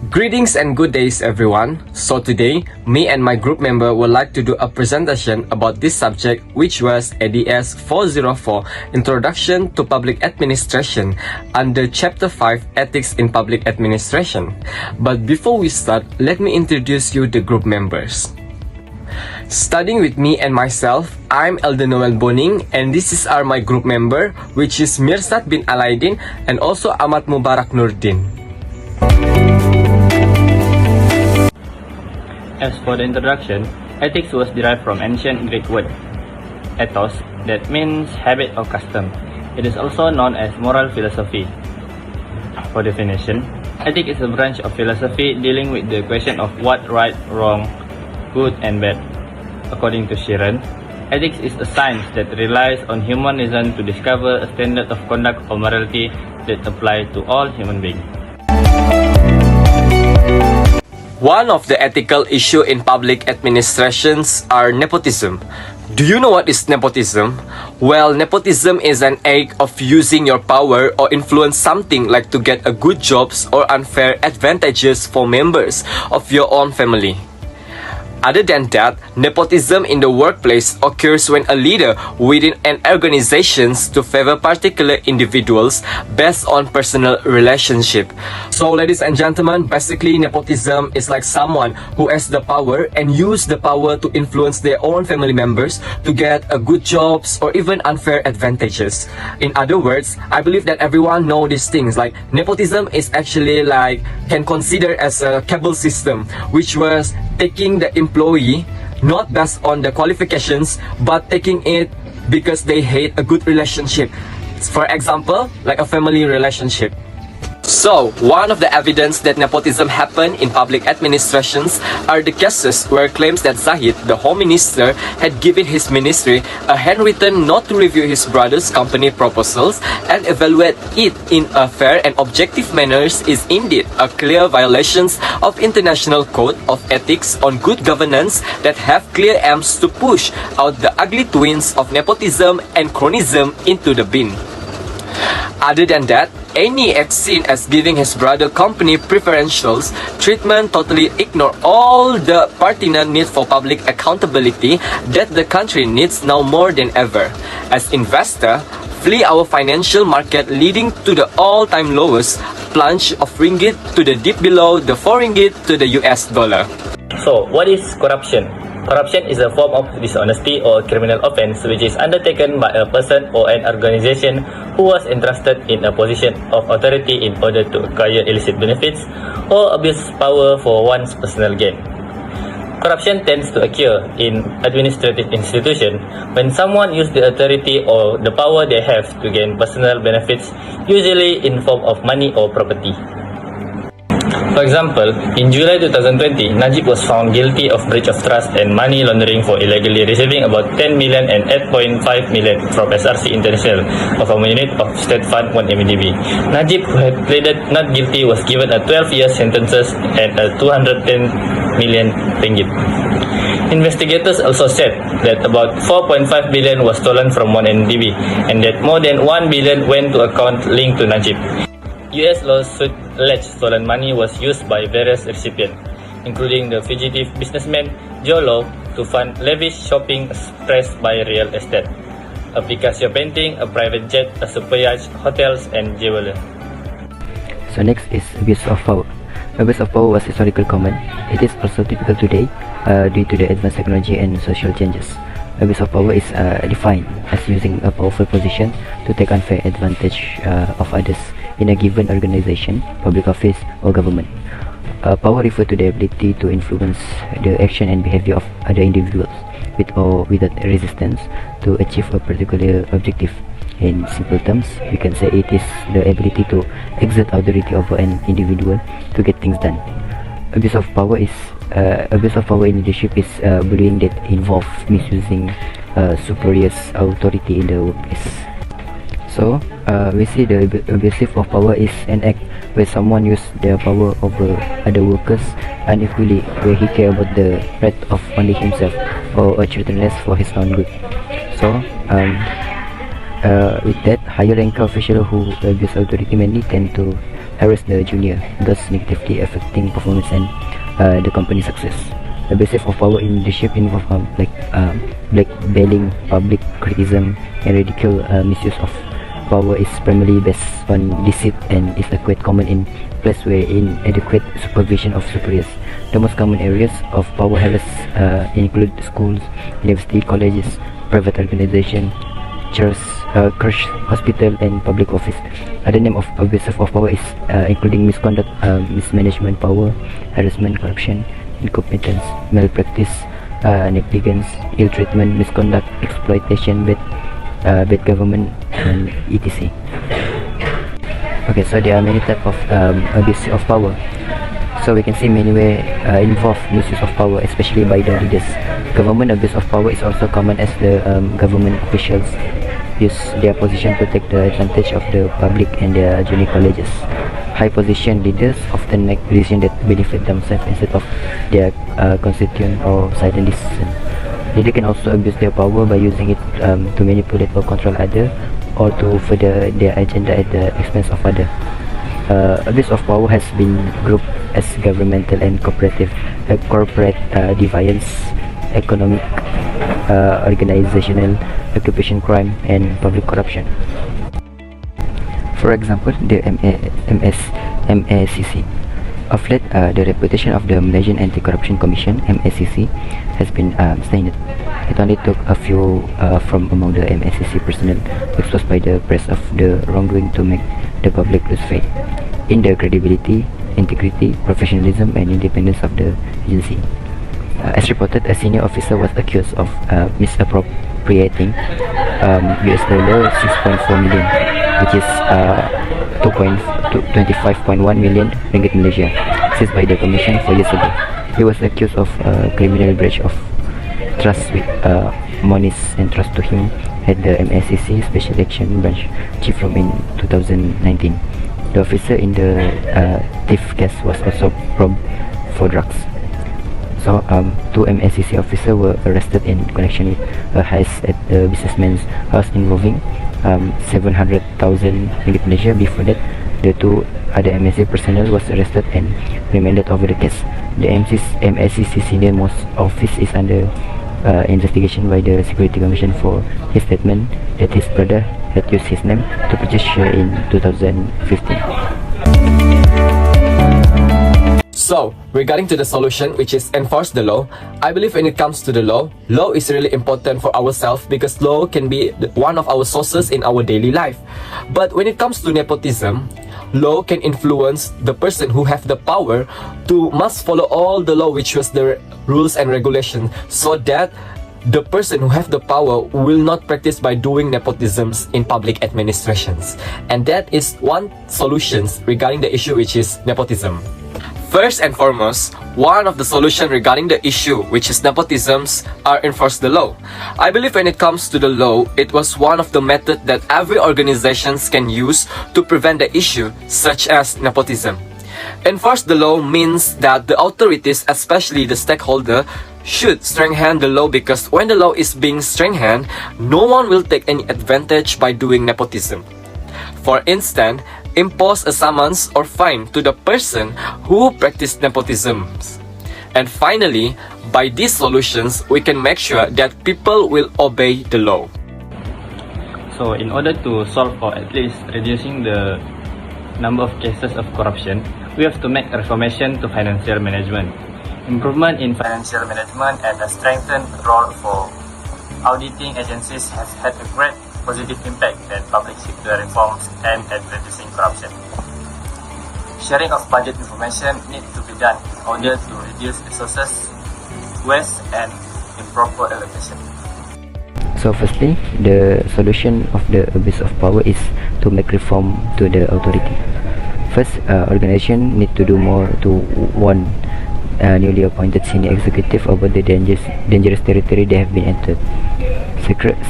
Greetings and good days everyone. So today, me and my group member would like to do a presentation about this subject, which was ADS404 Introduction to Public Administration under Chapter 5 Ethics in Public Administration. But before we start, let me introduce you the group members. Studying with me and myself, I'm Elden Noel Boning, and this is my group member, which is Mirsad bin Alaidin and also Ahmad Mubarak Nurdin. As for the introduction, ethics was derived from ancient Greek word ethos, that means habit or custom. It is also known as moral philosophy. For definition, ethics is a branch of philosophy dealing with the question of what right, wrong, good and bad. According to Sheeran, ethics is a science that relies on human reason to discover a standard of conduct or morality that apply to all human beings. One of the ethical issue in public administrations are nepotism. Do you know what is nepotism? Well, nepotism is an act of using your power or influence something like to get a good jobs or unfair advantages for members of your own family. Other than that, nepotism in the workplace occurs when a leader within an organization to favor particular individuals based on personal relationship. So ladies and gentlemen, basically nepotism is like someone who has the power and use the power to influence their own family members to get a good jobs or even unfair advantages. In other words, I believe that everyone know these things, like nepotism is actually like can consider as a cable system, which was taking the employee not based on the qualifications but taking it because they hate a good relationship. For example, like a family relationship. So, one of the evidence that nepotism happen in public administrations are the cases where claims that Zahid, the Home Minister, had given his ministry a handwritten note to review his brother's company proposals and evaluate it in a fair and objective manner is indeed a clear violation of International Code of Ethics on Good Governance that have clear aims to push out the ugly twins of nepotism and cronyism into the bin. Other than that, any act seen as giving his brother company preferential treatment totally ignore all the pertinent need for public accountability that the country needs now more than ever. As investor, flee our financial market leading to the all-time lowest plunge of ringgit to the deep below the 4 ringgit to the US dollar. So, what is corruption? Corruption is a form of dishonesty or criminal offense which is undertaken by a person or an organization who was entrusted in a position of authority in order to acquire illicit benefits or abuse power for one's personal gain. Corruption tends to occur in administrative institutions when someone uses the authority or the power they have to gain personal benefits, usually in form of money or property. For example, in July 2020, Najib was found guilty of breach of trust and money laundering for illegally receiving about 10 million and 8.5 million from SRC International of a unit of State Fund 1 MDB. Najib, who had pleaded not guilty, was given a 12-year sentence and a 210 million ringgit. Investigators also said that about 4.5 billion was stolen from 1 MDB and that more than 1 billion went to account linked to Najib. US lawsuit alleged stolen money was used by various recipients, including the fugitive businessman Joe Law, to fund lavish shopping sprees by real estate, a Picasso painting, a private jet, a super yacht, hotels, and jewelry. So next is abuse of power. Abuse of power was historically common. It is also typical today due to the advanced technology and social changes. Abuse of power is defined as using a powerful position to take unfair advantage of others in a given organization, public office, or government. Power refers to the ability to influence the action and behavior of other individuals with or without resistance to achieve a particular objective. In simple terms, we can say it is the ability to exert authority over an individual to get things done. Abuse of power in leadership is bullying that involves misusing superior's authority in the workplace. So, we see the abusive of power is an act where someone uses their power over other workers unequally, where he cares about the right of only himself or a certain less for his own good. So, With that, higher rank officials who abuse authority mainly tend to harass the junior, thus negatively affecting performance and the company's success. Abusive of power in leadership involve blackmailing, public criticism, and ridicule. Misuse of power is primarily based on deceit and is quite common in places where inadequate supervision of superiors. The most common areas of power harassment include schools, university, colleges, private organizations, churches, hospital, and public office. Other name of abusive of power is including misconduct, mismanagement power, harassment, corruption, incompetence, malpractice, negligence, ill treatment, misconduct, exploitation, bad government, and etc. Okay, so there are many types of abuse of power. So we can see many ways involve misuse of power, especially by the leaders. Government abuse of power is also common as the government officials use their position to take the advantage of the public and their junior colleges. High position leaders often make decisions that benefit themselves instead of their constituent or silent citizens. Leaders can also abuse their power by using it to manipulate or control others, or to further their agenda at the expense of others. Abuse of power has been grouped as governmental and corporate defiance, economic, organizational, occupation crime, and public corruption. For example, the MACC. Of late, the reputation of the Malaysian Anti-Corruption Commission (MACC) has been stained. It only took a few from among the MACC personnel exposed by the press of the wrongdoing to make the public lose faith in the credibility, integrity, professionalism, and independence of the agency. As reported, a senior officer was accused of misappropriating US dollar 6.4 million, which is 25.1 million ringgit Malaysia, seized by the commission 4 years ago. He was accused of criminal breach of trust with monies entrusted to him at the MACC Special Action Branch Chief Room in 2019. The officer in the thief case was also probed for drugs. So, 2 MACC officers were arrested in connection with a heist at the businessman's house involving 700,000 ringgit Malaysia. Before that, the 2 other MACC personnel was arrested and remanded over the case. The MACC senior most office is under investigation by the Security Commission for his statement that his brother had used his name to purchase share in 2015. So, regarding to the solution, which is enforce the law, I believe when it comes to the law is really important for ourselves because law can be one of our sources in our daily life. But when it comes to nepotism, law can influence the person who have the power to must follow all the law, which was the rules and regulations, so that the person who have the power will not practice by doing nepotisms in public administrations. And that is one solution regarding the issue, which is nepotism. First and foremost, one of the solutions regarding the issue, which is nepotisms, are enforce the law. I believe when it comes to the law, it was one of the methods that every organization can use to prevent the issue, such as nepotism. Enforce the law means that the authorities, especially the stakeholder, should strengthen the law, because when the law is being strengthened, no one will take any advantage by doing nepotism. For instance, impose a summons or fine to the person who practiced nepotism. And finally, by these solutions, we can make sure that people will obey the law. So, in order to solve or at least reducing the number of cases of corruption, we have to make reformation to financial management. Improvement in financial management and a strengthened role for auditing agencies has had a great positive impact in public sector reforms and at reducing corruption. Sharing of budget information needs to be done in order to reduce resources, waste, and improper allocation. So firstly, the solution of the abuse of power is to make reform to the authority. First, organization need to do more to warn newly appointed senior executive about the dangerous territory they have been entered.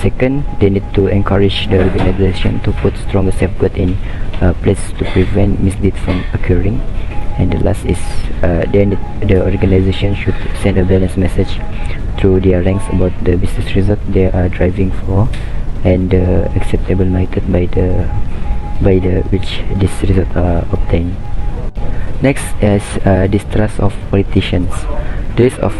Second, they need to encourage the organization to put stronger safeguards in place to prevent misdeed from occurring. And the last is the organization should send a balanced message through their ranks about the business result they are driving for, and the acceptable method by the which this result are obtained. Next is distrust of politicians. The list of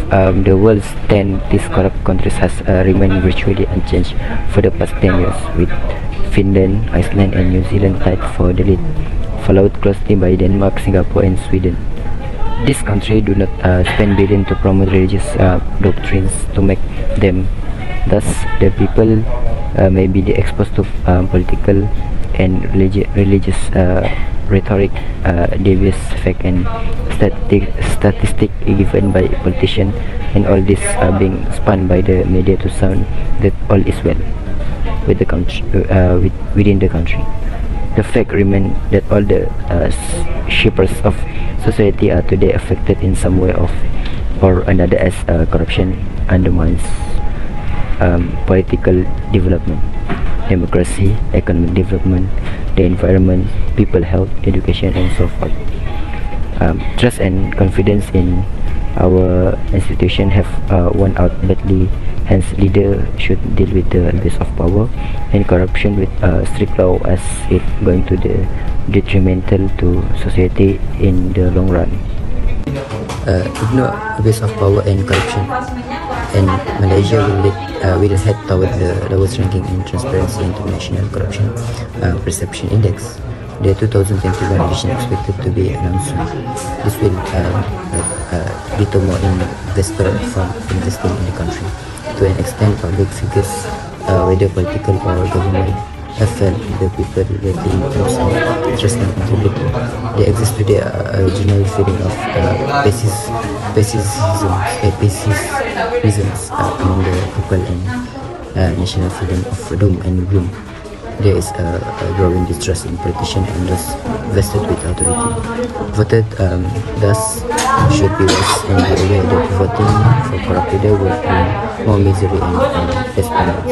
the world's 10 least corrupt countries has remained virtually unchanged for the past 10 years, with Finland, Iceland, and New Zealand tied for the lead, followed closely by Denmark, Singapore, and Sweden. These countries do not spend billions to promote religious doctrines to make them. Thus, the people may be exposed to political and religious rhetoric, devious fact, and statistic given by politicians, and all this being spun by the media to sound that all is well with the country, within the country. The fact remains that all the shapers of society are today affected in some way or another, as corruption undermines political development, democracy, economic development, the environment, people health, education, and so forth. Trust and confidence in our institution have worn out badly. Hence, leaders should deal with the abuse of power and corruption with strict law, as it going to the detrimental to society in the long run. Ignore abuse of power and corruption, and Malaysia will head toward the lowest ranking in Transparency International Corruption Perception Index. The 2021 edition expected to be announced soon. This will deter more investors from investing in the country. To an extent, public figures, whether political or government, have felt the people letting themselves trust and contribute. There exists today a general feeling of pessimism among the people, and national feeling of doom and gloom. There is a growing distrust in politicians and those vested with authority. Voters thus should be wise and be aware that voting for corrupt leaders will bring more misery and less balance.